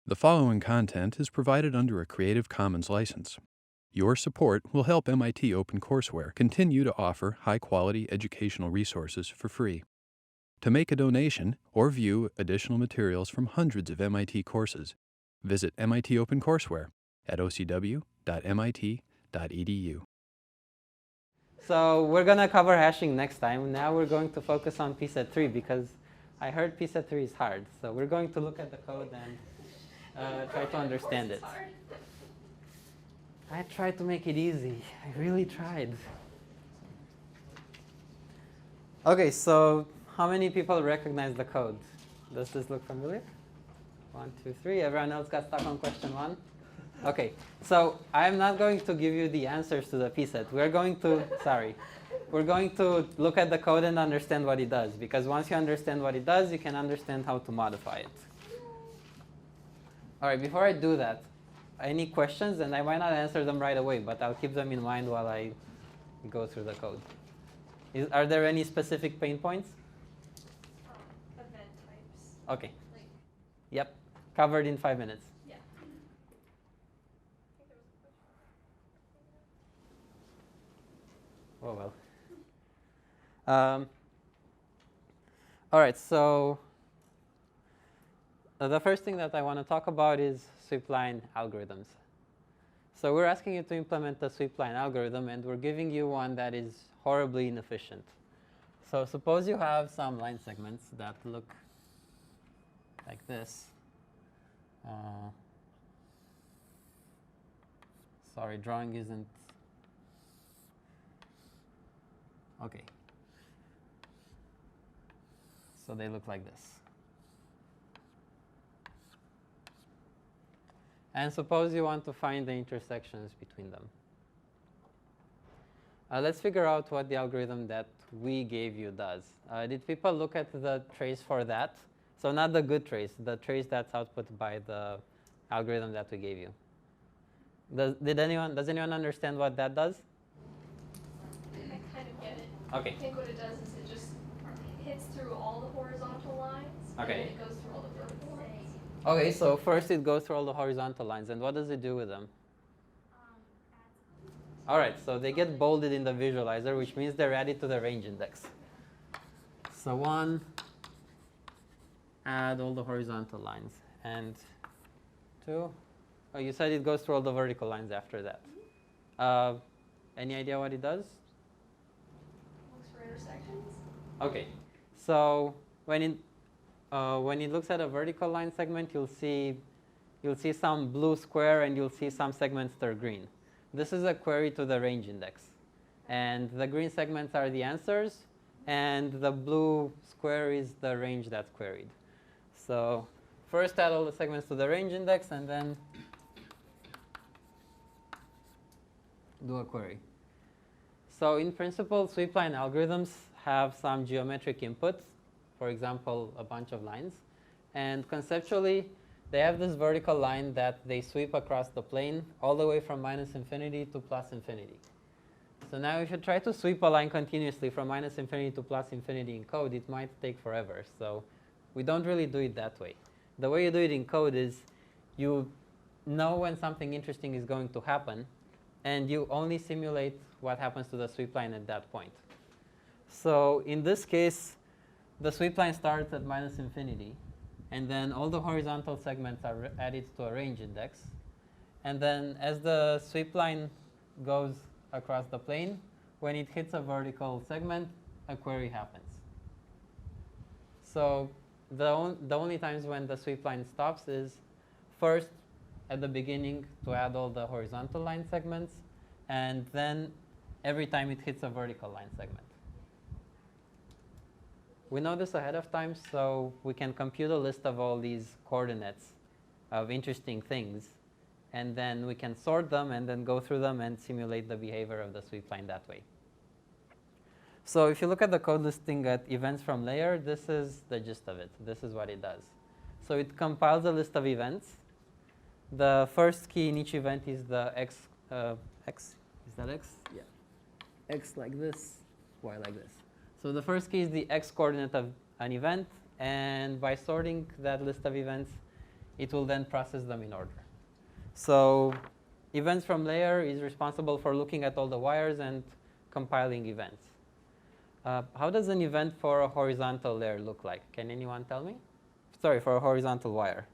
The following content is provided under a Creative Commons license. Your support will help MIT OpenCourseware continue to offer high-quality educational resources for free. To make a donation or view additional materials from hundreds of MIT courses, visit MIT OpenCourseware at ocw.mit.edu. So we're going to cover hashing next time. Now we're going to focus on PSET 3 because I heard PSET 3 is hard. So we're going to look at the code and try to understand it. I tried to make it easy. I really tried. Okay, so how many people recognize the code? Does this look familiar? 1, 2, 3. Everyone else got stuck on question 1? Okay, so I'm not going to give you the answers to the PSET. We're going to look at the code and understand what it does, because once you understand what it does, you can understand how to modify it. All right, before I do that, any questions? And I might not answer them right away, but I'll keep them in mind while I go through the code. Are there any specific pain points? Event types. Okay. Yep, covered in 5 minutes. Yeah. Oh, well. All right, so the first thing that I want to talk about is sweep line algorithms. So we're asking you to implement a sweep line algorithm, and we're giving you one that is horribly inefficient. So suppose you have some line segments that look like this. Sorry, drawing isn't. Okay. So they look like this. And suppose you want to find the intersections between them. Let's figure out what the algorithm that we gave you does. Did people look at the trace for that? So not the good trace, the trace that's output by the algorithm that we gave you. Does anyone understand what that does? I kind of get it. Okay. I think what it does is it just hits through all the horizontal lines. Okay. And then it goes through all the vertical lines. Okay, so first it goes through all the horizontal lines, and what does it do with them? All right, so they get bolded in the visualizer, which means they're added to the range index. So 1, add all the horizontal lines, and 2, oh, you said it goes through all the vertical lines after that. Any idea what it does? Looks for intersections. Okay, so when it looks at a vertical line segment, you'll see some blue square, and you'll see some segments that are green. This is a query to the range index. And the green segments are the answers, and the blue square is the range that's queried. So first add all the segments to the range index, and then do a query. So in principle, sweep line algorithms have some geometric inputs, for example, a bunch of lines. And conceptually, they have this vertical line that they sweep across the plane all the way from -infinity to +infinity. So now if you try to sweep a line continuously from -infinity to +infinity in code, it might take forever. So we don't really do it that way. The way you do it in code is you know when something interesting is going to happen, and you only simulate what happens to the sweep line at that point. So in this case, the sweep line starts at -infinity. And then all the horizontal segments are added to a range index. And then as the sweep line goes across the plane, when it hits a vertical segment, a query happens. So the only times when the sweep line stops is first at the beginning to add all the horizontal line segments, and then every time it hits a vertical line segment. We know this ahead of time, so we can compute a list of all these coordinates of interesting things, and then we can sort them and then go through them and simulate the behavior of the sweep line that way. So if you look at the code listing at events from layer, this is the gist of it. This is what it does. So it compiles a list of events. The first key in each event is the x. Is that x? Yeah. X like this, y like this. So the first key is the x coordinate of an event, and by sorting that list of events, it will then process them in order. So events from layer is responsible for looking at all the wires and compiling events. How does an event for a horizontal layer look like? Can anyone tell me? Sorry, for a horizontal wire.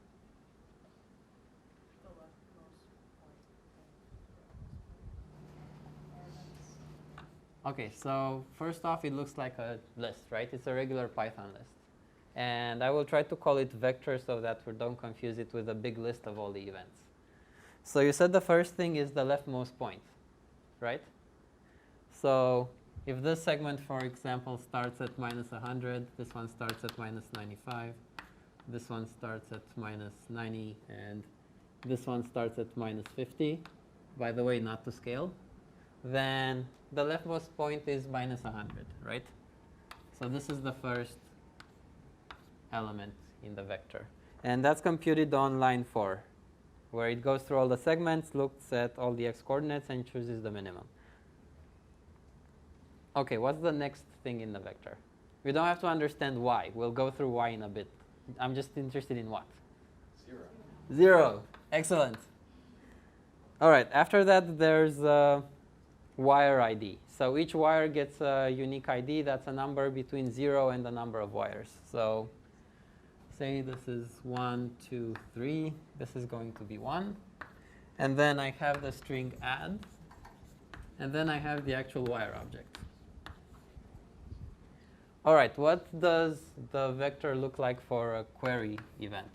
Okay, so first off, it looks like a list, right? It's a regular Python list. And I will try to call it vector so that we don't confuse it with a big list of all the events. So you said the first thing is the leftmost point, right? So if this segment, for example, starts at minus 100, this one starts at minus 95, this one starts at minus 90, and this one starts at minus 50, by the way, not to scale, then the leftmost point is minus 100, right? So this is the first element in the vector. And that's computed on line 4, where it goes through all the segments, looks at all the x-coordinates, and chooses the minimum. OK, what's the next thing in the vector? We don't have to understand y. We'll go through y in a bit. I'm just interested in what? 0. 0. Excellent. All right, after that, there's wire ID. So each wire gets a unique ID. That's a number between 0 and the number of wires. So say this is 1, 2, 3. This is going to be 1. And then I have the string add. And then I have the actual wire object. All right, what does the vector look like for a query event?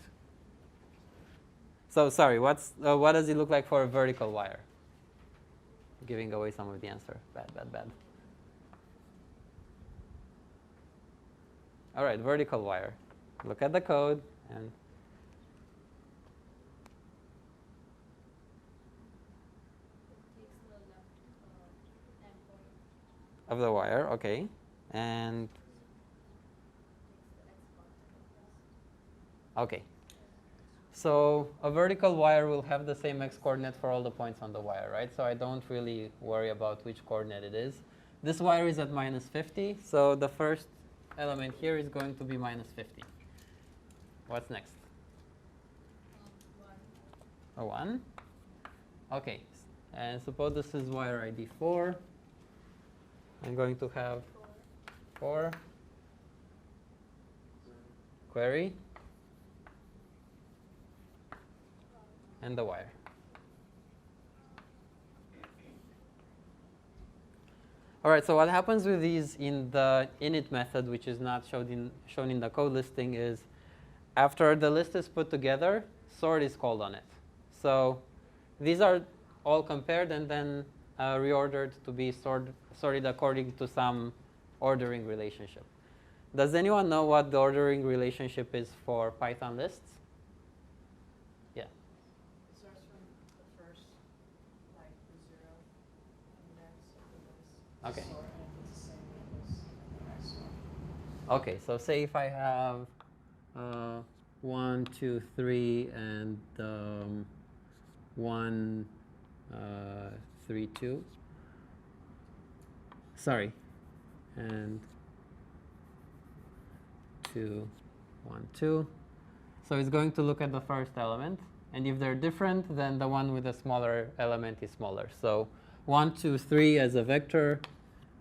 So sorry, what does it look like for a vertical wire? Giving away some of the answer. Bad, bad, bad. All right, vertical wire. Look at the code and of the wire, okay. And okay. So a vertical wire will have the same x-coordinate for all the points on the wire, right? So I don't really worry about which coordinate it is. This wire is at minus 50, so the first element here is going to be minus 50. What's next? 1. A 1? Okay. And suppose this is wire ID 4. I'm going to have 4. Query. And the wire. All right, so what happens with these in the init method, which is not shown in the code listing, is after the list is put together, sort is called on it. So these are all compared and then reordered to be sorted according to some ordering relationship. Does anyone know what the ordering relationship is for Python lists? Yeah. It starts from the first, like the 0, and then the list. Okay. Sort, and it's the same as the next one. Okay, so say if I have 1, 2, 3, and 1, 3, 2. Sorry, and 2, 1, 2. So it's going to look at the first element, and if they're different, then the one with the smaller element is smaller. So 1, 2, 3 as a vector,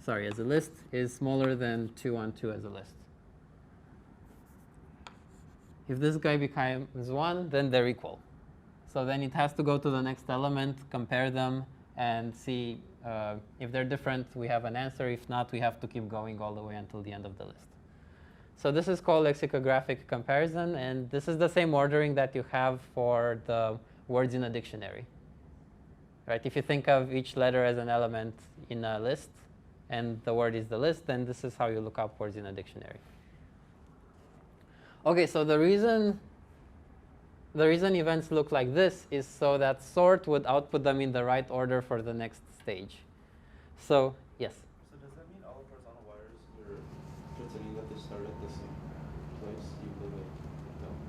sorry, as a list, is smaller than 2, 1, 2 as a list. If this guy becomes 1, then they're equal. So then it has to go to the next element, compare them, and see if they're different, we have an answer. If not, we have to keep going all the way until the end of the list. So this is called lexicographic comparison, and this is the same ordering that you have for the words in a dictionary. Right? If you think of each letter as an element in a list, and the word is the list, then this is how you look up words in a dictionary. Okay, so the reason events look like this is so that sort would output them in the right order for the next stage. So, yes? So does that mean all horizontal wires are pretending that they start at the same place, even though they don't?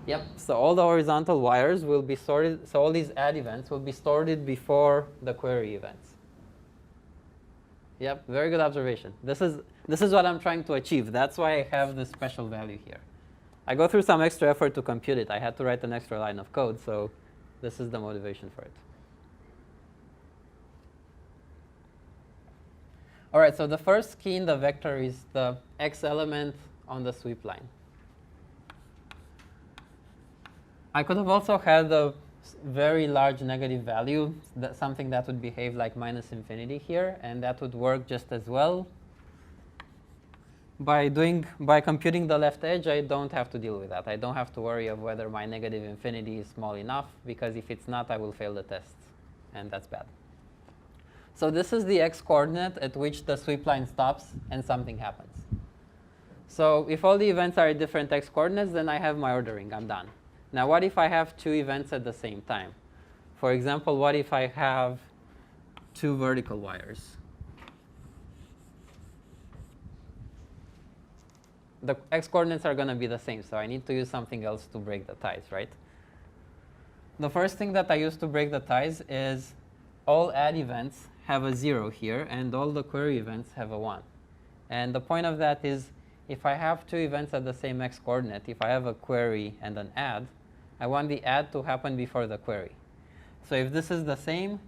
Yep, so all the horizontal wires will be sorted, so all these add events will be sorted before the query events. Yep, very good observation. This is what I'm trying to achieve. That's why I have this special value here. I go through some extra effort to compute it. I had to write an extra line of code, so this is the motivation for it. All right, so the first key in the vector is the x element on the sweep line. I could have also had a very large negative value, something that would behave like minus infinity here, and that would work just as well. By computing the left edge, I don't have to deal with that. I don't have to worry of whether my negative infinity is small enough, because if it's not, I will fail the test, and that's bad. So this is the x-coordinate at which the sweep line stops and something happens. So if all the events are at different x-coordinates, then I have my ordering. I'm done. Now, what if I have two events at the same time? For example, what if I have two vertical wires? The x-coordinates are going to be the same, so I need to use something else to break the ties, right? The first thing that I use to break the ties is all add events have a 0 here, and all the query events have a 1. And the point of that is, if I have two events at the same x-coordinate, if I have a query and an add, I want the add to happen before the query. So if this is the same,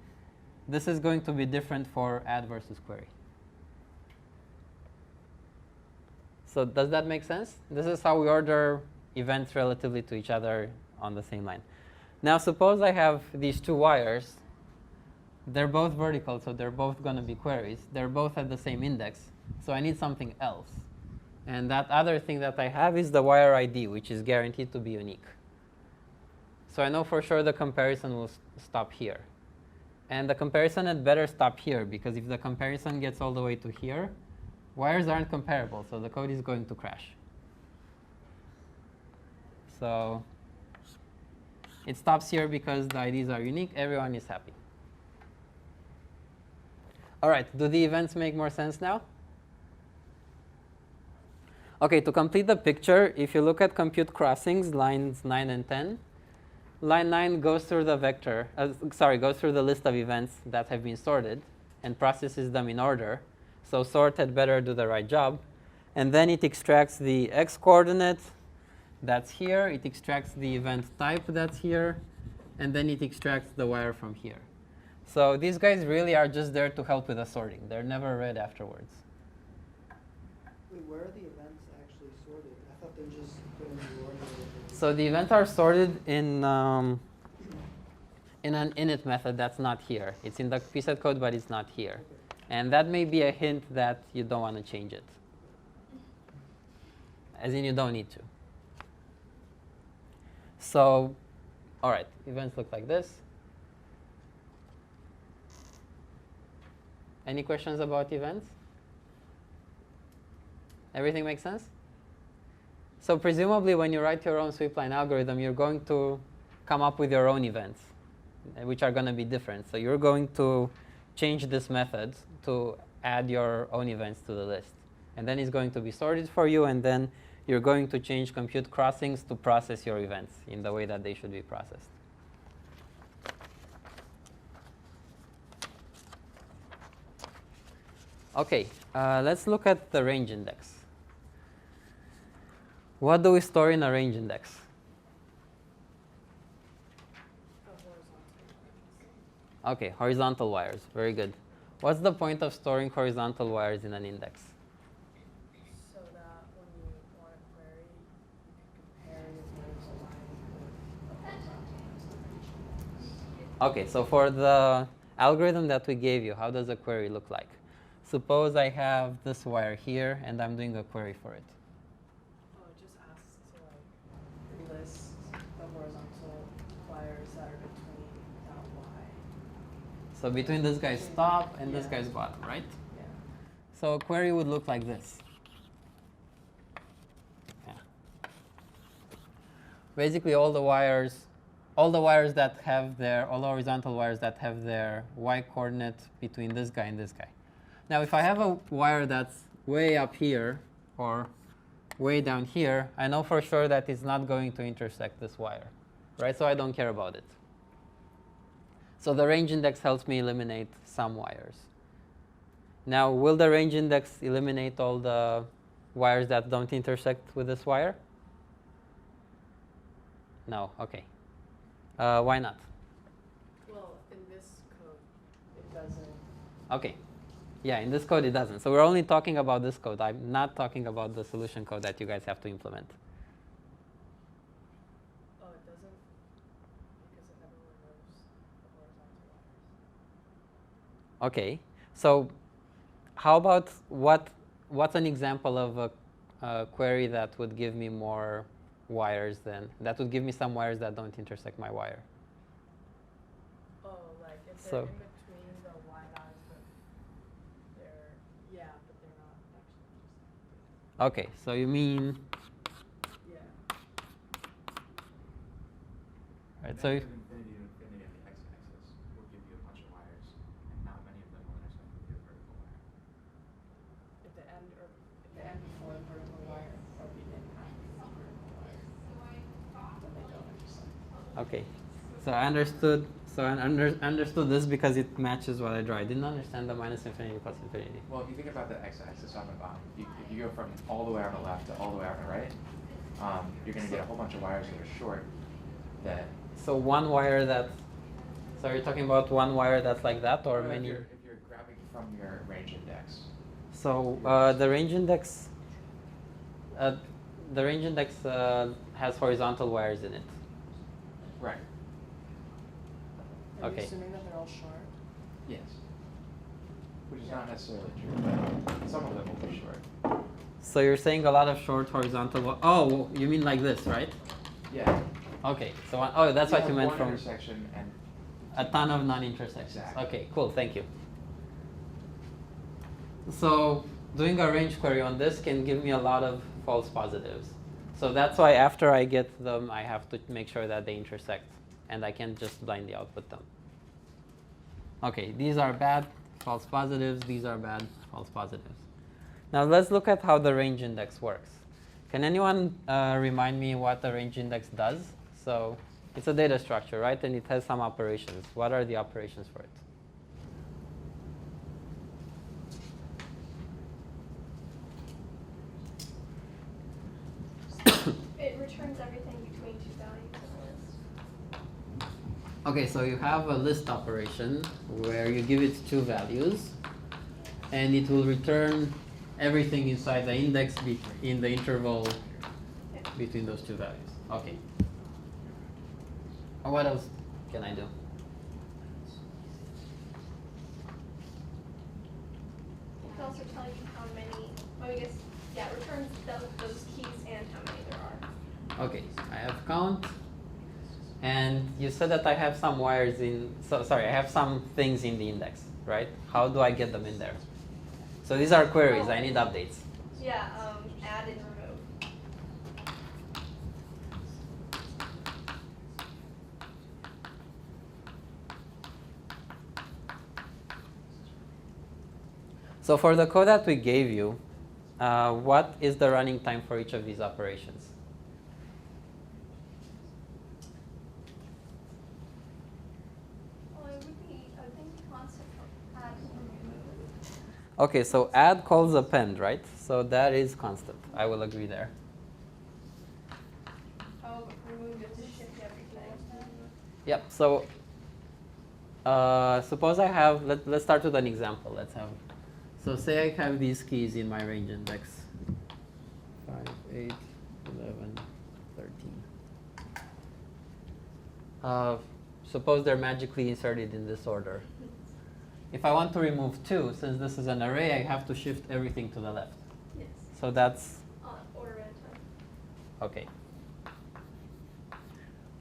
this is going to be different for add versus query. So does that make sense? This is how we order events relatively to each other on the same line. Now suppose I have these two wires. They're both vertical, so they're both going to be queries. They're both at the same index, so I need something else. And that other thing that I have is the wire ID, which is guaranteed to be unique. So I know for sure the comparison will stop here. And the comparison had better stop here, because if the comparison gets all the way to here, wires aren't comparable, so the code is going to crash. So it stops here because the IDs are unique. Everyone is happy. All right, do the events make more sense now? OK, to complete the picture, if you look at compute crossings, lines 9 and 10, line 9 goes through the vector, goes through the list of events that have been sorted and processes them in order. So sort had better do the right job. And then it extracts the x-coordinate that's here. It extracts the event type that's here. And then it extracts the wire from here. So these guys really are just there to help with the sorting. They're never read afterwards. Wait, where are the events actually sorted? I thought they're just put in the order. So the events are sorted in an init method that's not here. It's in the piece of code, but it's not here. Okay. And that may be a hint that you don't want to change it. As in, you don't need to. So, all right, events look like this. Any questions about events? Everything makes sense? So presumably, when you write your own sweep line algorithm, you're going to come up with your own events, which are going to be different. So you're going to change this method to add your own events to the list. And then it's going to be sorted for you, and then you're going to change compute crossings to process your events in the way that they should be processed. OK, let's look at the range index. What do we store in a range index? OK, horizontal wires. Very good. What's the point of storing horizontal wires in an index? So that when you want to query, you can compare the vertical line with the horizontal. OK, so for the algorithm that we gave you, how does a query look like? Suppose I have this wire here, and I'm doing a query for it. Oh, it just asks to like relist the horizontal wires that are between that y. So between this guy's top and this Yeah. guy's bottom, right? Yeah. So a query would look like this. Yeah. Basically, all the horizontal wires that have their y coordinate between this guy and this guy. Now, if I have a wire that's way up here or way down here, I know for sure that it's not going to intersect this wire, right? So I don't care about it. So the range index helps me eliminate some wires. Now, will the range index eliminate all the wires that don't intersect with this wire? No. Okay. Why not? Well, in this code, it doesn't. Okay. Yeah, in this code it doesn't. So we're only talking about this code. I'm not talking about the solution code that you guys have to implement. Oh, it doesn't because it never removes the horizontal wires. Okay. So how about what's an example of a query that would give me more wires than that would give me some wires that don't intersect my wire? Oh, like if So- they're in between the Y lines, but they're but they're not actually Okay. So you mean Yeah. right? An So angle of infinity to infinity on the x-axis will give you a bunch of wires, and not many of them will intersect with your vertical wire. If the end before the vertical wire or begin after the vertical wire, then they don't intersect. okay. So I understood. So I understood this because it matches what I draw. I didn't understand the minus infinity plus infinity. Well, if you think about the x-axis on the bottom, if you go from all the way on the left to all the way on the right, you're going to get a whole bunch of wires that are short. That So one wire that. So you're talking about one wire that's like that, or if many? you're grabbing from your range index. So the range index. The range index has horizontal wires in it. Right. Are Okay. you assuming that they're all short? Yes. Which is not necessarily true, but some of them will be short. So you're saying a lot of short horizontal. Oh, you mean like this, right? Yeah. Okay. So that's what you have meant one from intersection and a ton of non-intersections. Exactly. Okay. Cool. Thank you. So doing a range query on this can give me a lot of false positives. So that's why after I get them, I have to make sure that they intersect, and I can't just blindly output them. Okay, these are bad false positives. These are bad false positives. Now let's look at how the range index works. Can anyone remind me what the range index does? So it's a data structure, right? And it has some operations. What are the operations for it? It returns everything between two values in the list. Okay, so you have a list operation where you give it two values, and it will return everything inside the index in the interval between those two values. Okay. What else can I do? It can also tell you how many, well, I guess, yeah, it returns those keys and how many there are. Okay, I have count, and you said that I have some wires in, sorry, I have some things in the index, right? How do I get them in there? So these are queries, I need updates. Yeah, add and remove. So for the code that we gave you, what is the running time for each of these operations? Well, it would be, I think, constant add and remove. Okay, so add calls append, right? So that is constant. I will agree there. Oh, but remove, you have to shift everything. Yep. So suppose I have, let's start with an example. Let's have, so say I have these keys in my range index, 5, 8, 11, 13. Suppose they're magically inserted in this order. If I want to remove 2, since this is an array, I have to shift everything to the left. Yes, So that's order at a time. okay.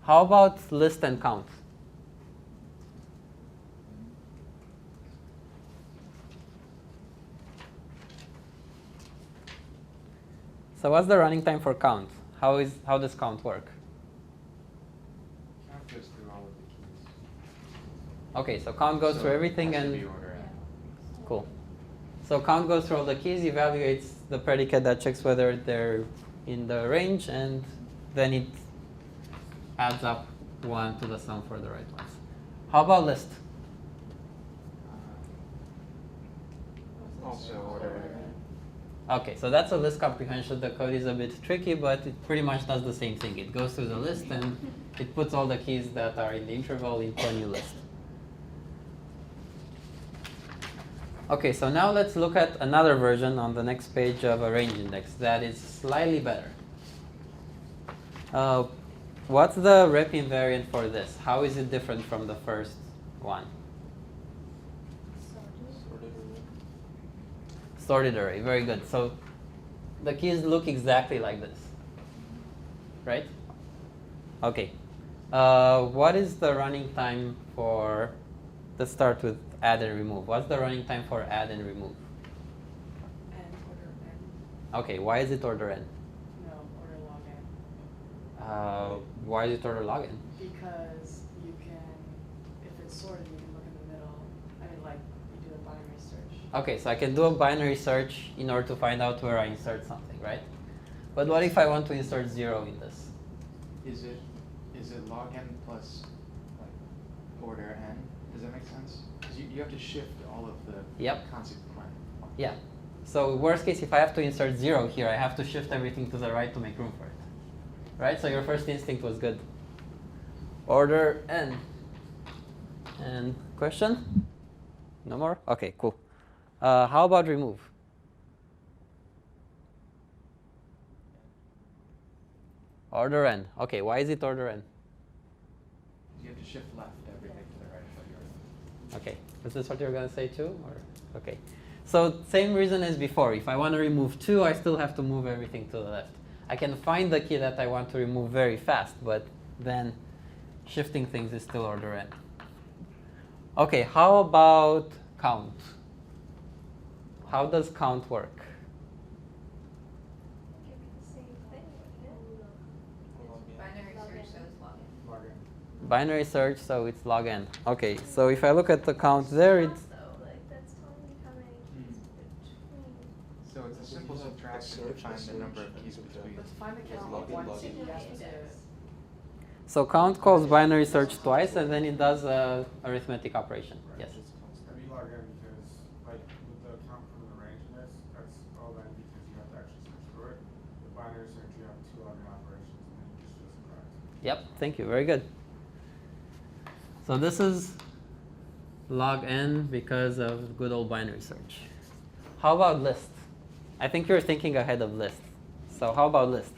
How about list and count? So what's the running time for count? How does count work? count goes through all of the keys. Okay, so count goes So through it everything has to and be order n. cool. So count goes through all the keys, evaluates the predicate that checks whether they're in the range, and then it adds up 1 to the sum for the right ones. How about list? Also order n. Okay, so that's a list comprehension. The code is a bit tricky, but it pretty much does the same thing. It goes through the list and it puts all the keys that are in the interval into a new list. Okay, so now let's look at another version on the next page of a range index that is slightly better. What's the rep invariant for this? How is it different from the first one? Sorted array, very good. So the keys look exactly like this, right? Okay. What is the running time for, let's start with add and remove. What's the running time for add and remove? N order N. Okay, why is it order n? No, order log N. Why is it order log n? Because you can, if it's sorted, you can look in the middle. I mean, like, you do a binary search. Okay, so I can do a binary search in order to find out where I insert something, right? But what if I want to insert 0 in this? Is it log n plus like order n? Does that make sense? Because you have to shift all of the Yep. consequent. Yeah. So worst case, if I have to insert 0 here, I have to shift everything to the right to make room for it. Right? So your first instinct was good. Order n. And question? No more? Okay, cool. How about remove? Order n. Okay, why is it order n? You have to shift left everything to the right of what you're. Okay, is this what you're going to say too? Or okay. So same reason as before. If I want to remove 2, I still have to move everything to the left. I can find the key that I want to remove very fast, but then shifting things is still order n. Okay, how about count? How does count work? Give me the same thing, wouldn't Binary search, so it's log n. Log in. Binary search, so it's log n. Okay, so if I look at the count there, it's though, like that's telling me how many keys between. So it's a simple you have subtraction a to find search the number of and keys subtract. between. But to find the Yes, count log of in, one log key, in. you have to. so count calls binary search twice, and then it does a arithmetic operation. Yes. We log in because, like, with the count from the range index, that's all then because you have to actually search through it. The binary search, you have 2 login operations, and then you just do a subtract. Yep, thank you, very good. So this is log n because of good old binary search. How about list? I think you're thinking ahead of list. So how about list?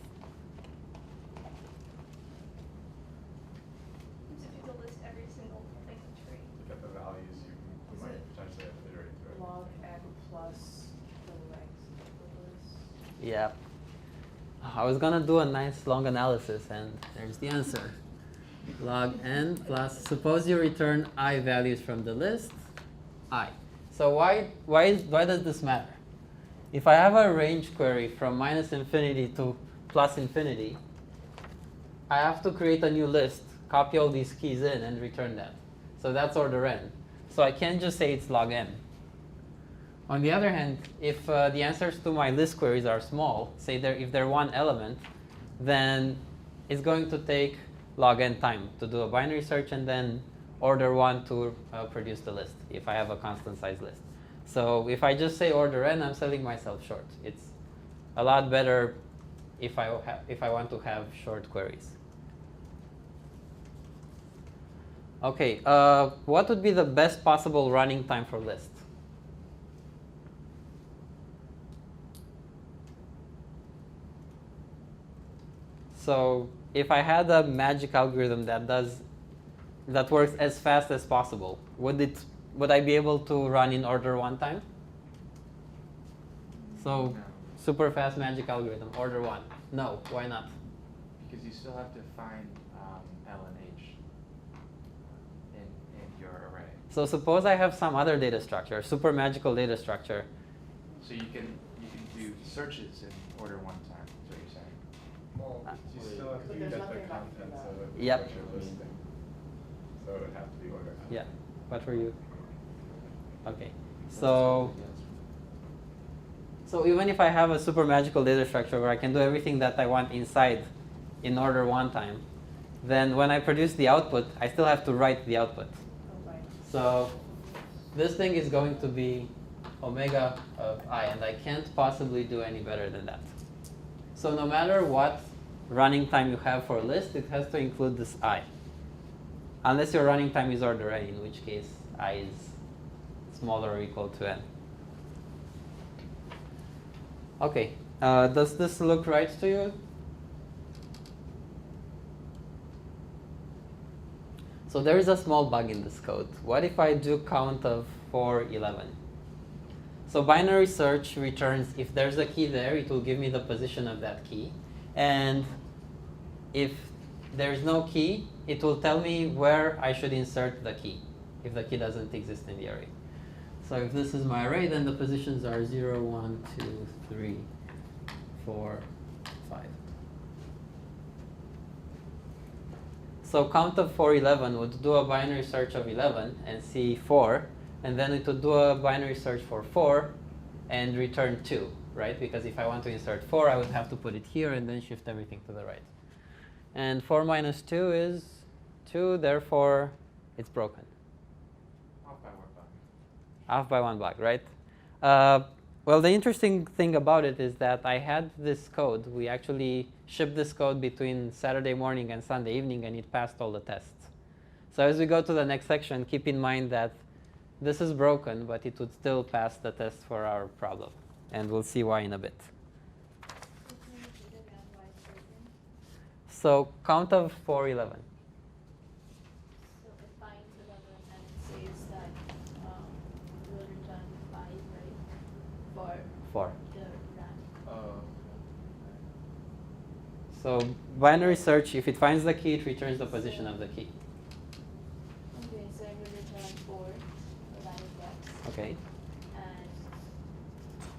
You have to list every single thing in the tree. To get the values, you might potentially have to iterate through it. Log N plus the length of the list. Yeah. I was gonna do a nice long analysis, and there's the answer. Log n plus, suppose you return I values from the list, I. So why does this matter? If I have a range query from -infinity to +infinity, I have to create a new list, copy all these keys in, and return that. So that's order n. So I can't just say it's log n. On the other hand, if the answers to my list queries are small, say if they're one element, then it's going to take log n time to do a binary search and then order 1 to produce the list if I have a constant size list. So if I just say order n, I'm selling myself short. It's a lot better if I want to have short queries. Okay, what would be the best possible running time for list? So if I had a magic algorithm that works as fast as possible, would I be able to run in order 1 time? So No. super fast magic algorithm, order 1. No, why not? Because you still have to find L and H in your array. So suppose I have some other data structure, super magical data structure. So you can do searches in order 1 time, is what you're saying. Well, you still have to But get there's the nothing about contents that. of it, Yep. what you're listing. So it would have to be ordered. Yeah, what were you? Okay, so even if I have a super magical data structure where I can do everything that I want inside in order 1 time, then when I produce the output, I still have to write the output. Oh, right. So this thing is going to be omega of I, and I can't possibly do any better than that. So no matter what running time you have for a list, it has to include this I. Unless your running time is order n, in which case I is smaller or equal to n. Okay, does this look right to you? So there is a small bug in this code. What if I do count of 411? So binary search returns if there's a key there, it will give me the position of that key. And if there's no key, it will tell me where I should insert the key if the key doesn't exist in the array. So if this is my array, then the positions are 0, 1, 2, 3, 4, 5. So count of 411 would do a binary search of 11 and see 4, and then it would do a binary search for 4 and return 2, right? Because if I want to insert 4, I would have to put it here and then shift everything to the right. And 4 minus 2 is 2, therefore it's broken. Off by 1 block. Off by 1 block, right? Well, the interesting thing about it is that I had this code. We actually shipped this code between Saturday morning and Sunday evening, and it passed all the tests. So as we go to the next section, keep in mind that this is broken, but it would still pass the test for our problem. And we'll see why in a bit. So count of 411. So it finds 11 and it says that it will return 5, right? For 4. the run. Oh. So binary search, if it finds the key, it returns the position of the key. Okay, so it will return 4 for that index. Okay. And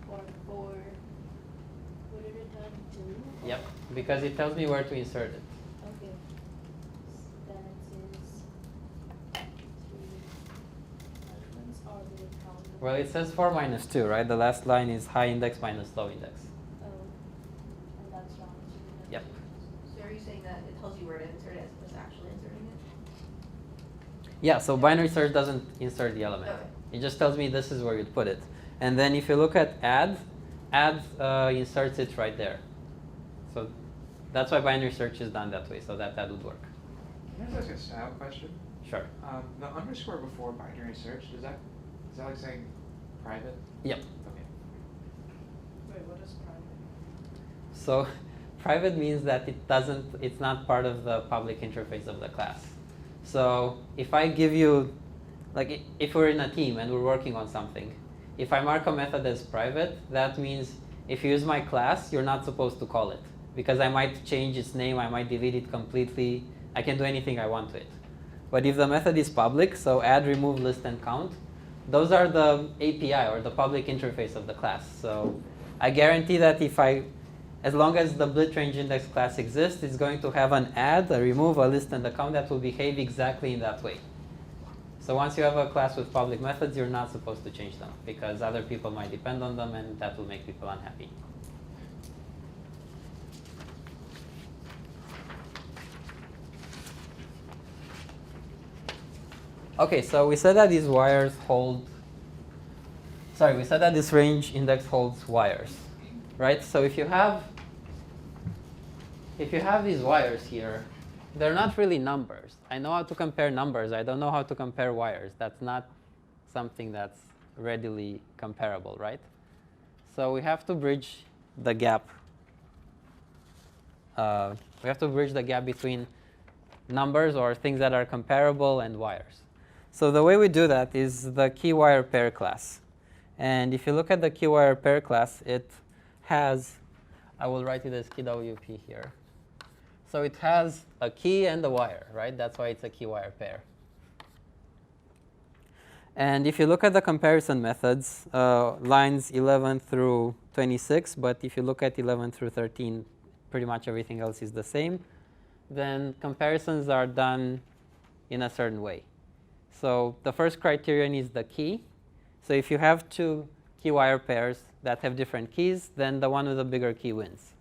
for 4, will it return 2? Yep, because it tells me where to insert it. Okay. Then it says 3 measurements, or will it count them? Well, it says 4 minus 2, right? The last line is high index minus low index. Oh, and that's wrong. So you have Yep. to- So are you saying that it tells you where to insert it as opposed to actually inserting it? Yeah, so binary search doesn't insert the element. Okay. It just tells me this is where you'd put it. And then if you look at add inserts it right there. So that's why binary search is done that way, so that would work. Can I ask a style question? Sure. The underscore before binary search, is that like saying private? Yep. Okay. Wait, what is private? So private means that it's not part of the public interface of the class. So if I give you, like if we're in a team and we're working on something, if I mark a method as private, that means if you use my class, you're not supposed to call it. Because I might change its name, I might delete it completely, I can do anything I want to it. But if the method is public, so add, remove, list, and count, those are the API or the public interface of the class. So I guarantee that as long as the blit range index class exists, it's going to have an add, a remove, a list, and a count that will behave exactly in that way. So once you have a class with public methods, you're not supposed to change them because other people might depend on them and that will make people unhappy. Okay, so we said that these wires hold, we said that this range index holds wires, right? So if you have these wires here, they're not really numbers. I know how to compare numbers. I don't know how to compare wires. That's not something that's readily comparable, right? So we have to bridge the gap. We have to bridge the gap between numbers or things that are comparable and wires. So the way we do that is the key wire pair class. And if you look at the key wire pair class, it has, I will write it as KeyWP here. So it has a key and a wire, right? That's why it's a key wire pair. And if you look at the comparison methods, lines 11 through 26, but if you look at 11 through 13, pretty much everything else is the same, then comparisons are done in a certain way. So the first criterion is the key. So if you have two key wire pairs that have different keys, then the one with the bigger key wins.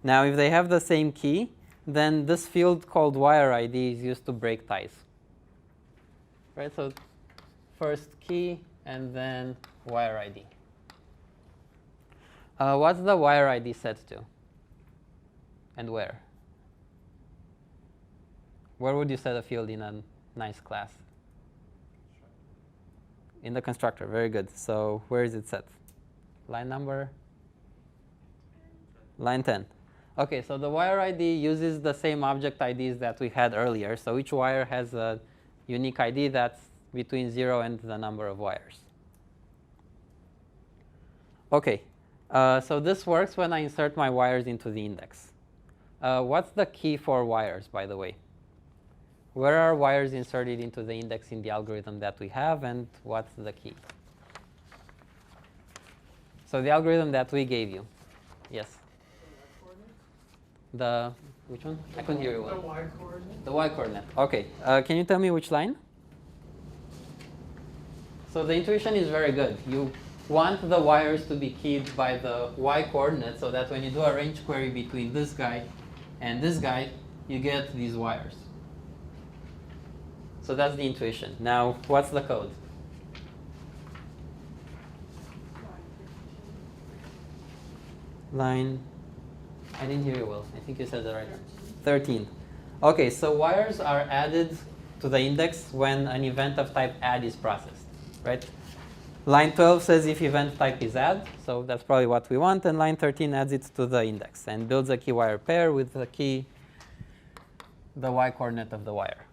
Now, if they have the same key, then this field called wire ID is used to break ties. Right? So first key and then wire ID. What's the wire ID set to? And where? Where would you set a field in a nice class? In the constructor. Very good. So where is it set? Line number? Line 10. OK, so the wire ID uses the same object IDs that we had earlier. So each wire has a unique ID that's between 0 and the number of wires. OK, so this works when I insert my wires into the index. What's the key for wires, by the way? Where are wires inserted into the index in the algorithm that we have, and what's the key? So the algorithm that we gave you. Yes? The which one? I couldn't hear you well. The y coordinate. The y coordinate. OK. Can you tell me which line? So the intuition is very good. You want the wires to be keyed by the y coordinate so that when you do a range query between this guy and this guy, you get these wires. So that's the intuition. Now, what's the code? Line, I didn't hear you well. I think you said the right one. 13. OK, so wires are added to the index when an event of type add is processed, right? Line 12 says if event type is add, so that's probably what we want. And line 13 adds it to the index and builds a key wire pair with the key, the y coordinate of the wire.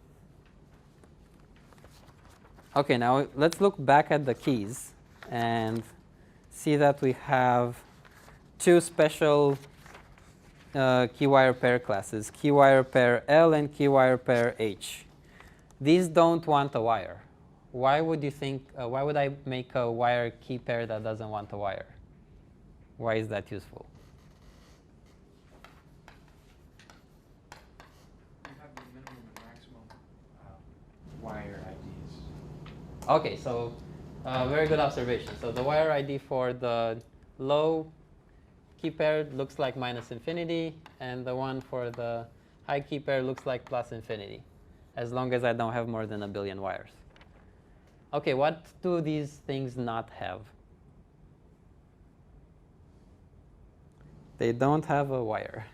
OK, now let's look back at the keys and see that we have two special key wire pair classes, key wire pair L and key wire pair H. These don't want a wire. Why would you think, why would I make a wire key pair that doesn't want a wire? Why is that useful? You have the minimum and maximum wire IDs. OK, so very good observation. So the wire ID for the low key pair looks like minus infinity, and the one for the high key pair looks like plus infinity, as long as I don't have more than 1 billion wires. OK, what do these things not have? They don't have a wire.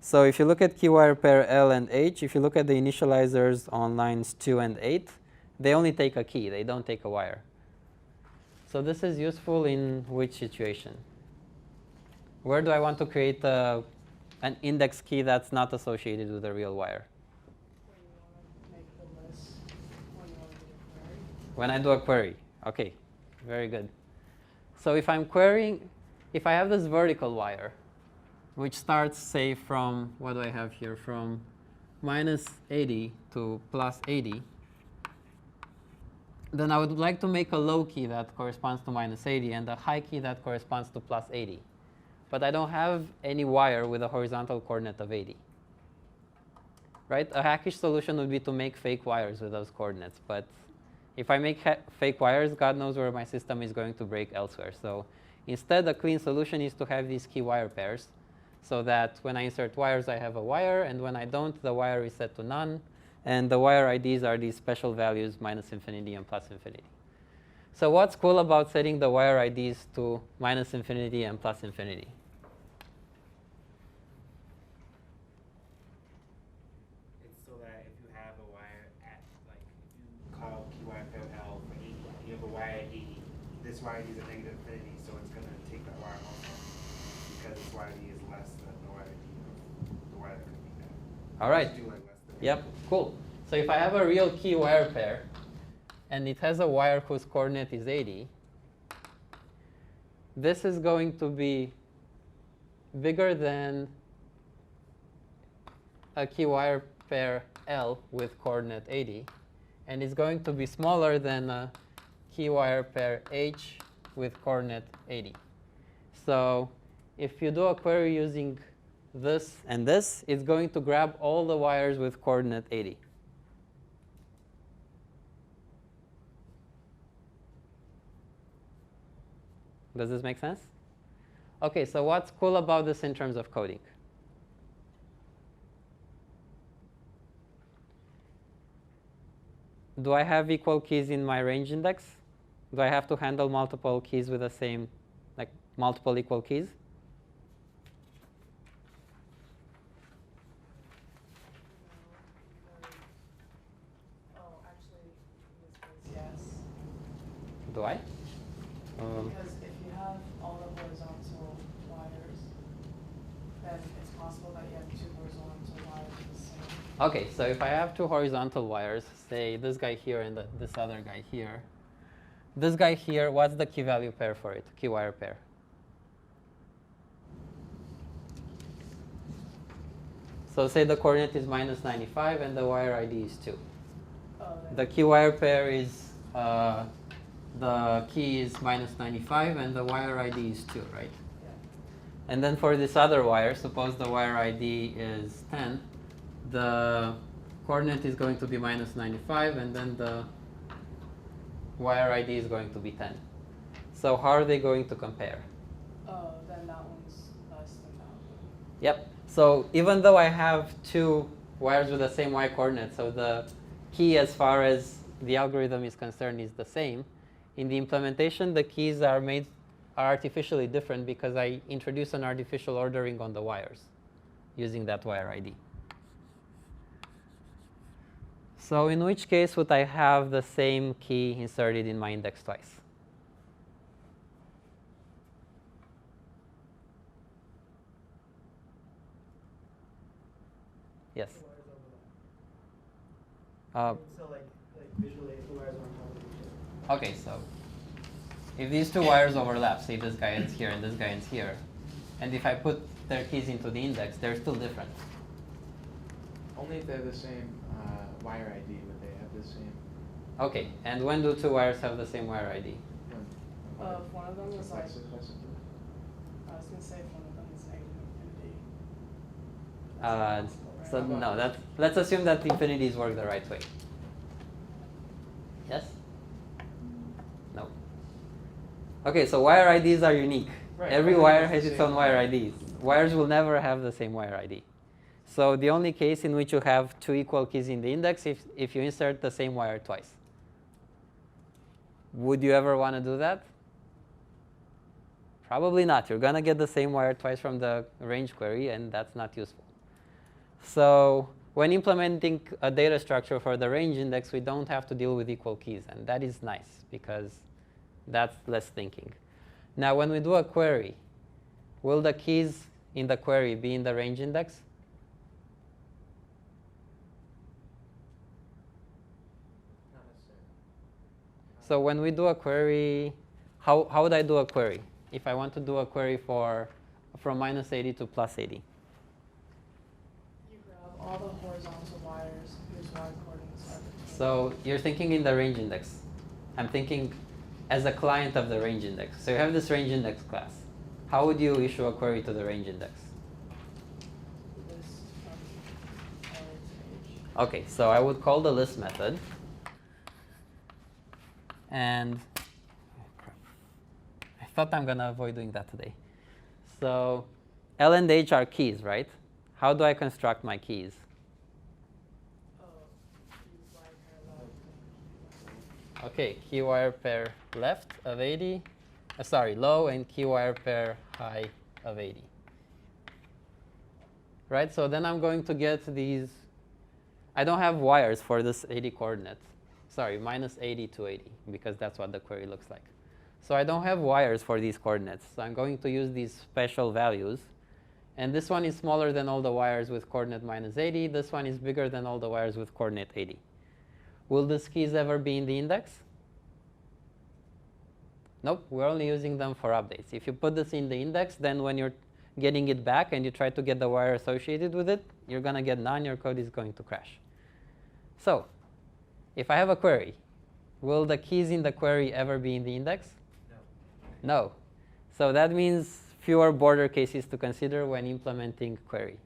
So if you look at key wire pair L and H, if you look at the initializers on lines 2 and 8, they only take a key. They don't take a wire. So this is useful in which situation? Where do I want to create an index key that's not associated with a real wire? When I do a query. OK, very good. So if I'm querying, if I have this vertical wire, which starts, say, from, what do I have here, from minus 80 to plus 80, then I would like to make a low key that corresponds to minus 80 and a high key that corresponds to plus 80. But I don't have any wire with a horizontal coordinate of 80. Right? A hackish solution would be to make fake wires with those coordinates. But if I make fake wires, God knows where my system is going to break elsewhere. So instead, a clean solution is to have these key wire pairs so that when I insert wires, I have a wire. And when I don't, the wire is set to none. And the wire IDs are these special values, minus infinity and plus infinity. So what's cool about setting the wire IDs to minus infinity and plus infinity? It's so that if you have a wire at, like, if you call key wire pair L for 80, you have a wire ID, this wire ID is a negative infinity, so it's going to take that wire also, because this wire ID is less than the wire ID of the wire that could be there. All right. Do like less than Yep, cool. So if I have a real key wire pair, and it has a wire whose coordinate is 80, this is going to be bigger than a key wire pair L with coordinate 80, and it's going to be smaller than a key wire pair H with coordinate 80. So if you do a query using this and this, it's going to grab all the wires with coordinate 80. Does this make sense? OK, so what's cool about this in terms of coding? Do I have equal keys in my range index? Do I have to handle multiple keys with the same, like multiple equal keys? Oh, actually, in this case, yes. Do I? Because if you have all the horizontal wires, then it's possible that you have two horizontal wires the same. Okay, so if I have two horizontal wires, say this guy here and this other guy here, this guy here, what's the key value pair for it, key wire pair? So say the coordinate is minus 95 and the wire ID is 2. The key wire pair is, the key is minus 95 and the wire ID is 2, right? Yeah. And then for this other wire, suppose the wire ID is 10, the coordinate is going to be minus 95 and then the wire ID is going to be 10. So how are they going to compare? Then that one's less than that one. Yep. So even though I have two wires with the same y coordinate, so the key as far as the algorithm is concerned is the same, in the implementation the keys are artificially different because I introduce an artificial ordering on the wires using that wire ID. So in which case would I have the same key inserted in my index twice? Yes. So like visually, the wires are on top of each other. Okay, so if these two wires overlap, say this guy ends here and this guy ends here, and if I put their keys into the index, they're still different. Only if they're the same wire ID, would they have the same? Okay, and when do two wires have the same wire ID? One of them is like, Complexity, possibly? I was going to say if one of them is negative infinity. So no, let's assume that the infinities work the right way. Yes? No. Okay, so wire IDs are unique. Right, Every everything wire is the has its same own wire wire. IDs. Wires will never have the same wire ID. So the only case in which you have two equal keys in the index if you insert the same wire twice. Would you ever want to do that? Probably not. You're going to get the same wire twice from the range query, and that's not useful. So when implementing a data structure for the range index, we don't have to deal with equal keys, and that is nice because that's less thinking. Now, when we do a query, will the keys in the query be in the range index? Not necessarily. So when we do a query, how would I do a query? If I want to do a query from minus 80 to plus 80. You grab all the horizontal wires whose y coordinates are between. So you're thinking in the range index. I'm thinking as a client of the range index. So you have this range index class. How would you issue a query to the range index? List from L to H. Okay, so I would call the list method. And I thought I'm going to avoid doing that today. So L and H are keys, right? How do I construct my keys? Use y pair left. Okay, key wire pair left of 80. Low and key wire pair high of 80. Right, so then I'm going to get these. I don't have wires for this 80 coordinate. Sorry, minus 80 to 80, because that's what the query looks like. So I don't have wires for these coordinates. So I'm going to use these special values. And this one is smaller than all the wires with coordinate minus 80. This one is bigger than all the wires with coordinate 80. Will these keys ever be in the index? Nope, we're only using them for updates. If you put this in the index, then when you're getting it back and you try to get the wire associated with it, you're going to get none. Your code is going to crash. So if I have a query, will the keys in the query ever be in the index? No. No. So that means fewer border cases to consider when implementing query.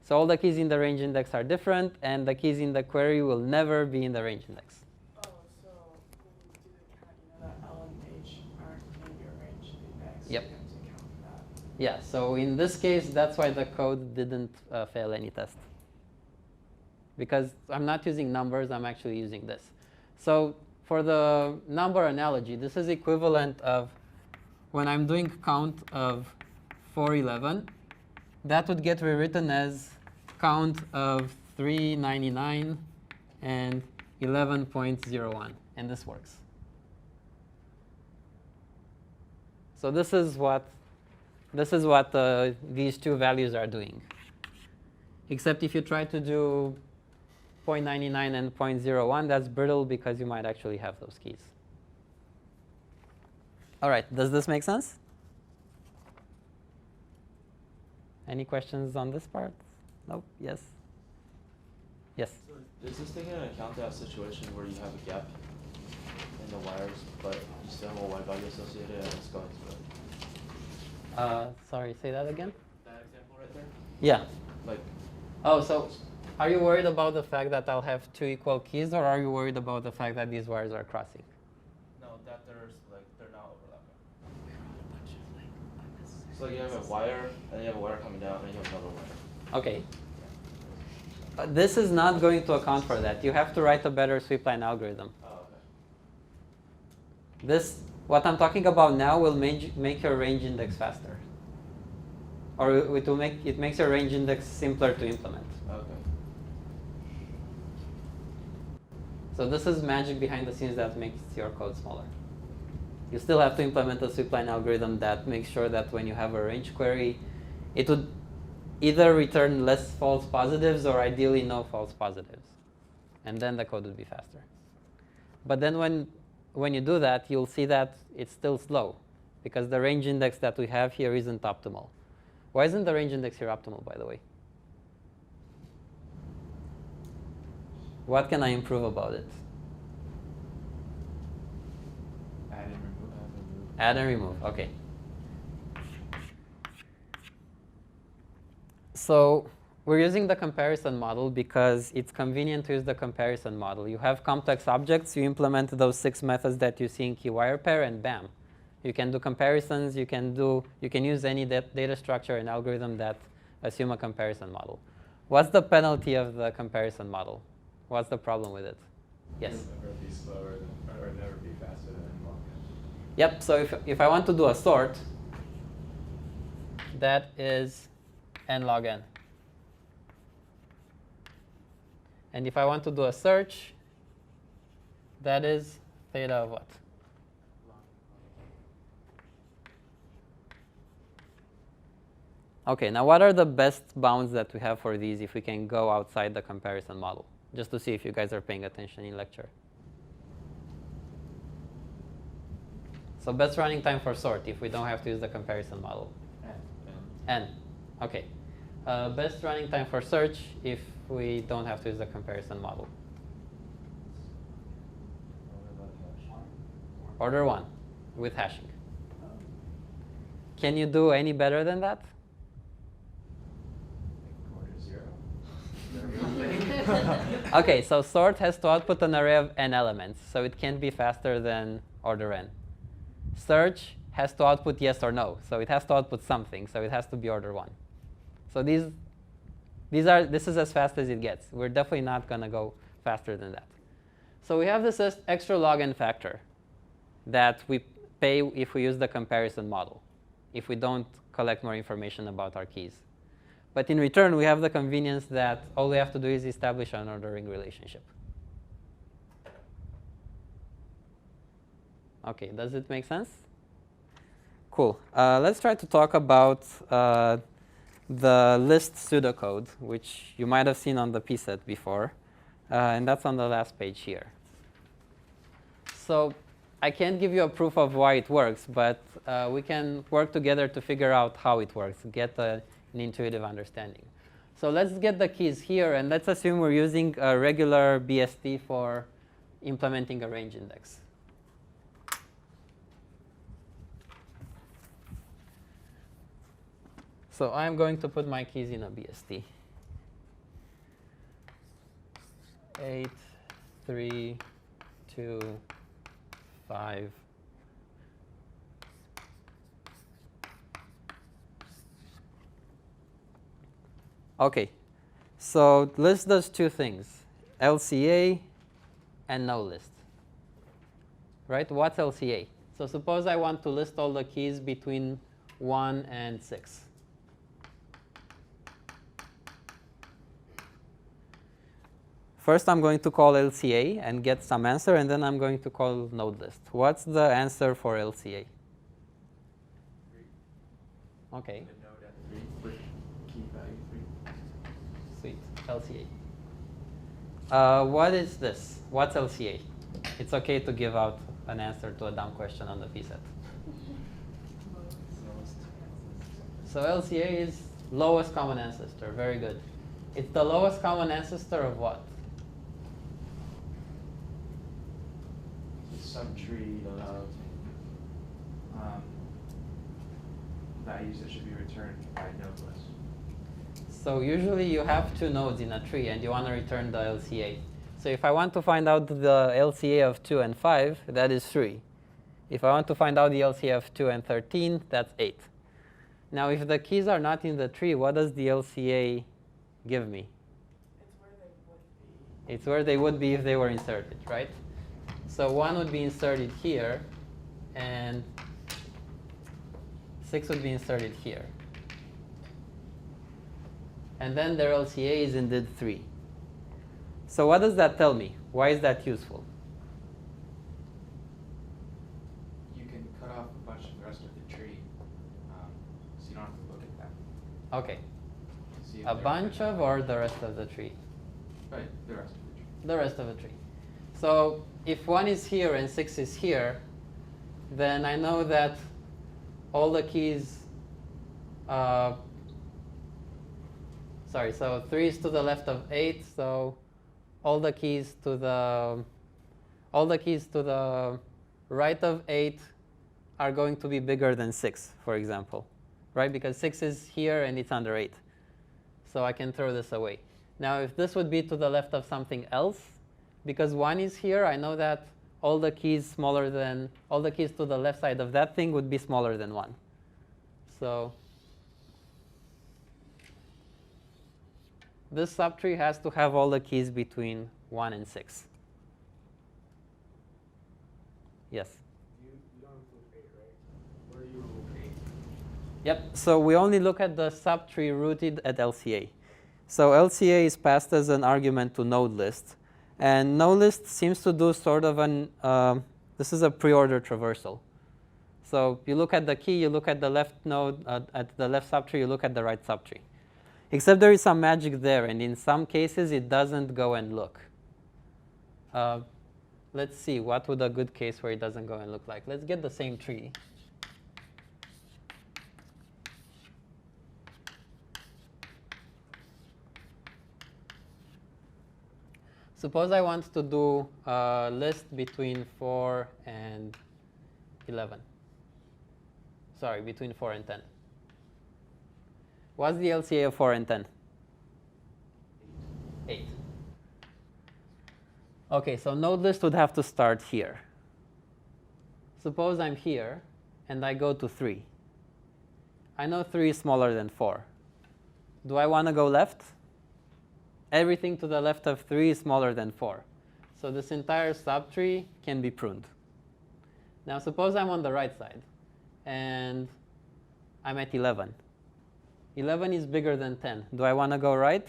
So all the keys in the range index are different, and the keys in the query will never be in the range index. Oh, so when you do the count, you know that L and H aren't in your range index. Yep. You have to account for that. Yeah, so in this case, that's why the code didn't fail any test. Because I'm not using numbers, I'm actually using this. So for the number analogy, this is equivalent of when I'm doing count of 411, that would get rewritten as count of 399 and 11.01, and this works. So this is what these two values are doing. Except if you try to do 0.99 and 0.01, that's brittle because you might actually have those keys. All right, does this make sense? Any questions on this part? Nope. Yes? Yes? So is this taking into account that situation where you have a gap in the wires, but you still have a Y value associated and it's going to it? Sorry, say that again? That example right there? Yeah. Like, Oh, so are you worried about the fact that I'll have two equal keys, or are you worried about the fact that these wires are crossing? no, that they're not overlapping. So you have a wire, and then you have a wire coming down, and then you have another wire. Okay. This is not going to account for that. You have to write a better sweep line algorithm. Oh, okay. This, what I'm talking about now, will make your range index faster. Or it makes your range index simpler to implement. Okay. So this is magic behind the scenes that makes your code smaller. You still have to implement a sweep line algorithm that makes sure that when you have a range query, it would either return less false positives or ideally no false positives. And then the code would be faster. But then when you do that, you'll see that it's still slow because the range index that we have here isn't optimal. Why isn't the range index here optimal, by the way? What can I improve about it? Add and remove. Add and remove, okay. So we're using the comparison model because it's convenient to use the comparison model. You have complex objects, you implement those 6 methods that you see in keywire pair, and bam. You can do comparisons, you can use any data structure and algorithm that assume a comparison model. What's the penalty of the comparison model? What's the problem with it? Yes? It'll never be slower than, or never be faster than log n. Yep, so if I want to do a sort, that is n log n. And if I want to do a search, that is theta of what? Okay, now what are the best bounds that we have for these if we can go outside the comparison model? Just to see if you guys are paying attention in lecture. So best running time for sort if we don't have to use the comparison model. N. Okay. Best running time for search if we don't have to use the comparison model. Order 1 with hashing. Can you do any better than that? Okay, so sort has to output an array of n elements, so it can't be faster than order n. Search has to output yes or no, so it has to output something, so it has to be order 1. So this is as fast as it gets. We're definitely not going to go faster than that. So we have this extra log n factor that we pay if we use the comparison model, if we don't collect more information about our keys. But in return, we have the convenience that all we have to do is establish an ordering relationship. Okay, does it make sense? Cool. Let's try to talk about the list pseudocode, which you might have seen on the pset before. And that's on the last page here. So I can't give you a proof of why it works, but we can work together to figure out how it works, get an intuitive understanding. So let's get the keys here, and let's assume we're using a regular BST for implementing a range index. So I'm going to put my keys in a BST. 8, 3, 2, 5. Okay, so list does two things, LCA and no list. right? What's LCA? So suppose I want to list all the keys between 1 and 6. First, I'm going to call LCA and get some answer, and then I'm going to call node list. What's the answer for LCA? 3. Okay, The node at 3 with key value 3. sweet, LCA. What is this? What's LCA? It's okay to give out an answer to a dumb question on the VSET. So LCA is lowest common ancestor. Very good. It's the lowest common ancestor of what? Subtree of values that should be returned by node list. So usually you have 2 nodes in a tree and you want to return the LCA. So if I want to find out the LCA of 2 and 5, that is 3. If I want to find out the LCA of 2 and 13, that's 8. Now if the keys are not in the tree, what does the LCA give me? It's where they would be if they were inserted, right? So 1 would be inserted here, and 6 would be inserted here. And then their LCA is indeed 3. So what does that tell me? Why is that useful? You can cut off a bunch of the rest of the tree, so you don't have to look at them. Okay. To see if A they're bunch good. of or the rest of the tree? Right, the rest of the tree. The rest of the tree. So if 1 is here and 6 is here, then I know that all the keys, so 3 is to the left of 8, so all the keys to the right of 8 are going to be bigger than 6, for example, right? Because 6 is here and it's under 8. So I can throw this away. Now if this would be to the left of something else, because 1 is here, I know that all the keys to the left side of that thing would be smaller than 1. So this subtree has to have all the keys between 1 and 6. Yes? You don't include 8, right? Where do you remove 8? Yep, so we only look at the subtree rooted at LCA. So LCA is passed as an argument to node list. And node list seems to do sort of this is a pre-order traversal. So you look at the key, you look at the left node, at the left subtree, you look at the right subtree. Except there is some magic there, and in some cases it doesn't go and look. Let's see, what would a good case where it doesn't go and look like? Let's get the same tree. Suppose I want to do a list between 4 and 11. Sorry, between 4 and 10. What's the LCA of 4 and 10? 8. Okay, so node list would have to start here. Suppose I'm here and I go to 3. I know 3 is smaller than 4. Do I want to go left? Everything to the left of 3 is smaller than 4. So this entire subtree can be pruned. Now suppose I'm on the right side and I'm at 11. 11 is bigger than 10. Do I want to go right?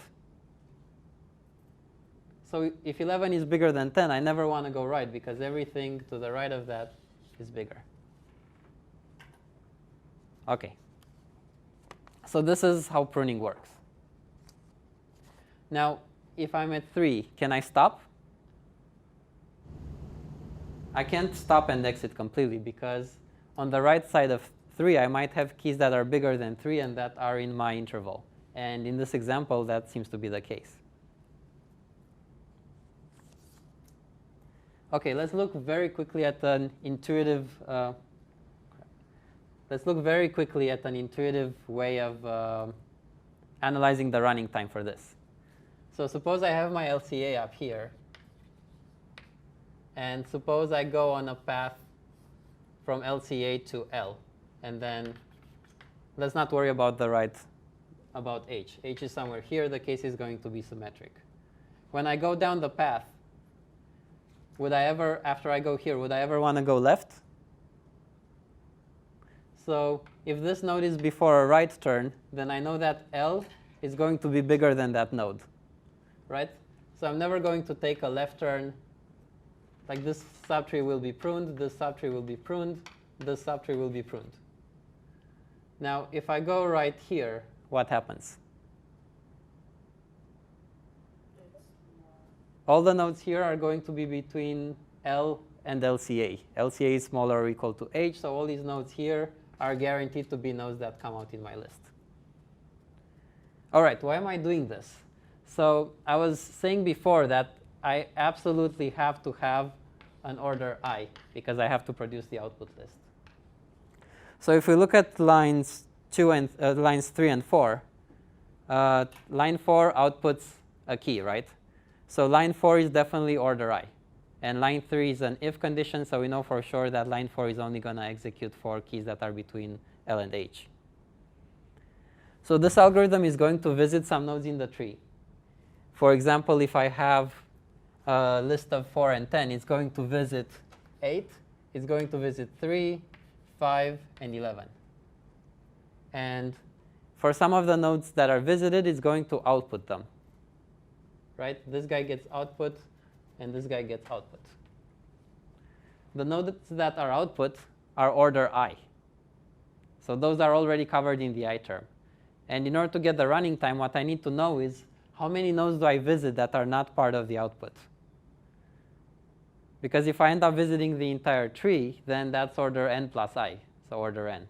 So if 11 is bigger than 10, I never want to go right because everything to the right of that is bigger. Okay. So this is how pruning works. Now, if I'm at 3, can I stop? I can't stop and exit completely because on the right side of 3, I might have keys that are bigger than 3 and that are in my interval. And in this example, that seems to be the case. Okay, let's look very quickly at an intuitive way of analyzing the running time for this. So suppose I have my LCA up here, and suppose I go on a path from LCA to L, and then let's not worry about about H. H is somewhere here. The case is going to be symmetric. When I go down the path, would I ever, after I go here, would I ever want to go left? So if this node is before a right turn, then I know that L is going to be bigger than that node, right? So I'm never going to take a left turn. Like this subtree will be pruned, this subtree will be pruned, this subtree will be pruned. Now, if I go right here, what happens? All the nodes here are going to be between L and LCA. LCA is smaller or equal to H, so all these nodes here are guaranteed to be nodes that come out in my list. All right, why am I doing this? So I was saying before that I absolutely have to have an order I, because I have to produce the output list. So if we look at lines 3 and 4, line 4 outputs a key, right? So line 4 is definitely order I. And line 3 is an if condition, so we know for sure that line 4 is only going to execute 4 keys that are between L and H. So this algorithm is going to visit some nodes in the tree. For example, if I have a list of 4 and 10, it's going to visit 8, it's going to visit 3, 5, and 11. And for some of the nodes that are visited, it's going to output them. Right? This guy gets output, and this guy gets output. The nodes that are output are order I. So those are already covered in the I term. And in order to get the running time, what I need to know is how many nodes do I visit that are not part of the output? Because if I end up visiting the entire tree, then that's order n plus I, so order n.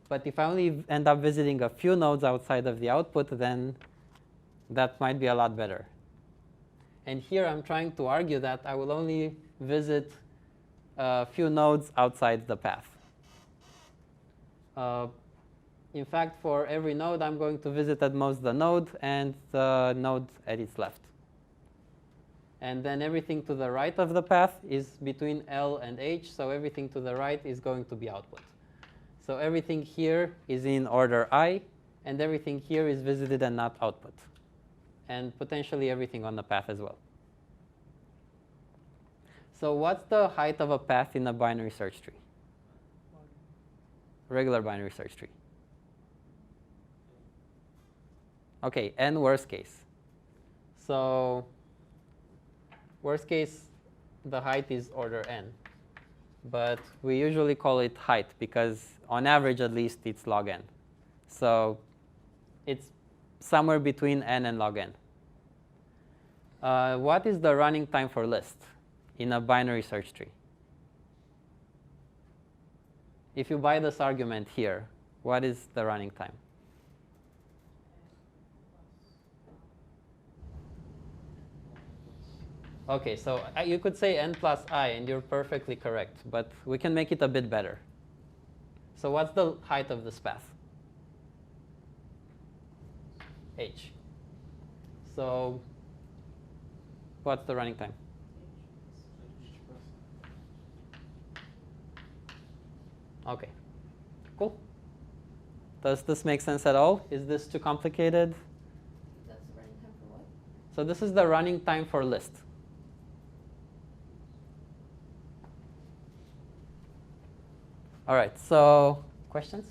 But if I only end up visiting a few nodes outside of the output, then that might be a lot better. And here I'm trying to argue that I will only visit a few nodes outside the path. In fact, for every node, I'm going to visit at most the node and the node at its left. And then everything to the right of the path is between L and H, so everything to the right is going to be output. So everything here is in order I, and everything here is visited and not output. And potentially everything on the path as well. So what's the height of a path in a binary search tree? Regular binary search tree. OK, n worst case. So worst case, the height is order n. But we usually call it height because on average, at least, it's log n. So it's somewhere between n and log n. What is the running time for list in a binary search tree? If you buy this argument here, what is the running time? OK, so you could say n plus I, and you're perfectly correct. But we can make it a bit better. So what's the height of this path? H. So what's the running time? OK, cool. Does this make sense at all? Is this too complicated? That's the running time for what? So this is the running time for list. All right, so questions?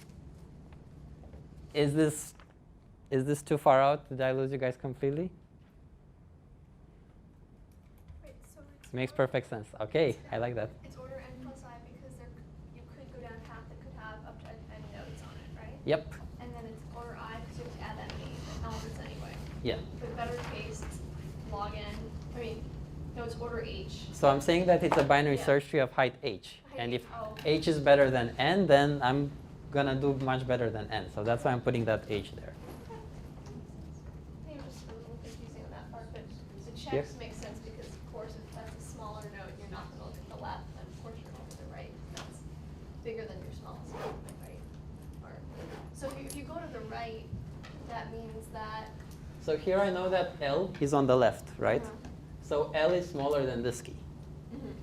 Is this too far out? Did I lose you guys completely? Wait, so it's Makes perfect sense. OK, I like that. It's order n plus I because you could go down a path that could have up to n nodes on it, right? Yep. And then it's order I because you have to add that many elements anyway. Yeah. But better case, it's log n. I mean, no, it's order h. So I'm saying that it's a binary Yeah. search tree of height h. Height And if h, oh. h is better than n, then I'm going to do much better than n. So that's why I'm putting that h there. I think it was just a little confusing on that part, but the Yeah. checks make sense because, of course, if that's a smaller node, you're not going to look at the left, and of course you're going to the right. That's bigger than your smallest node, right? Or, so if you go to the right, that means that. So here I know that L is on the left, right? Uh-huh. So L is smaller than this key. Mhm.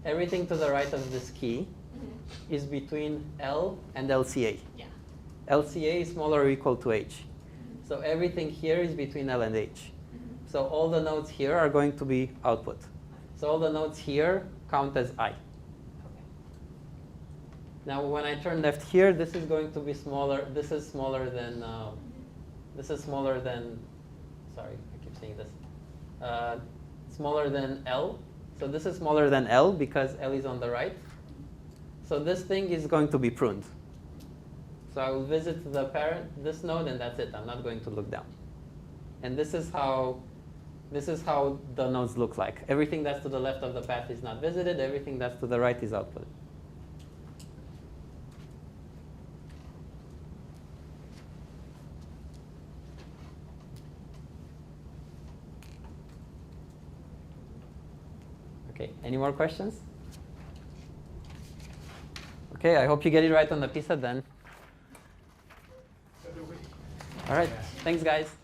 Everything to the right of this key Mhm. is between L and LCA. Yeah. LCA is smaller or equal to H. Mhm. So everything here is between L and H. Mhm. So all the nodes here are going to be output. So all the nodes here count as I. Okay. Now when I turn left here, this is going to be smaller. This is smaller than, sorry, I keep saying this. Smaller than L. So this is smaller than L because L is on the right. So this thing is going to be pruned. So I will visit the parent, this node, and that's it. I'm not going to look down. And this is how the nodes look like. Everything that's to the left of the path is not visited. Everything that's to the right is outputted. Okay, any more questions? Okay, I hope you get it right on the PISA then. All right, thanks guys.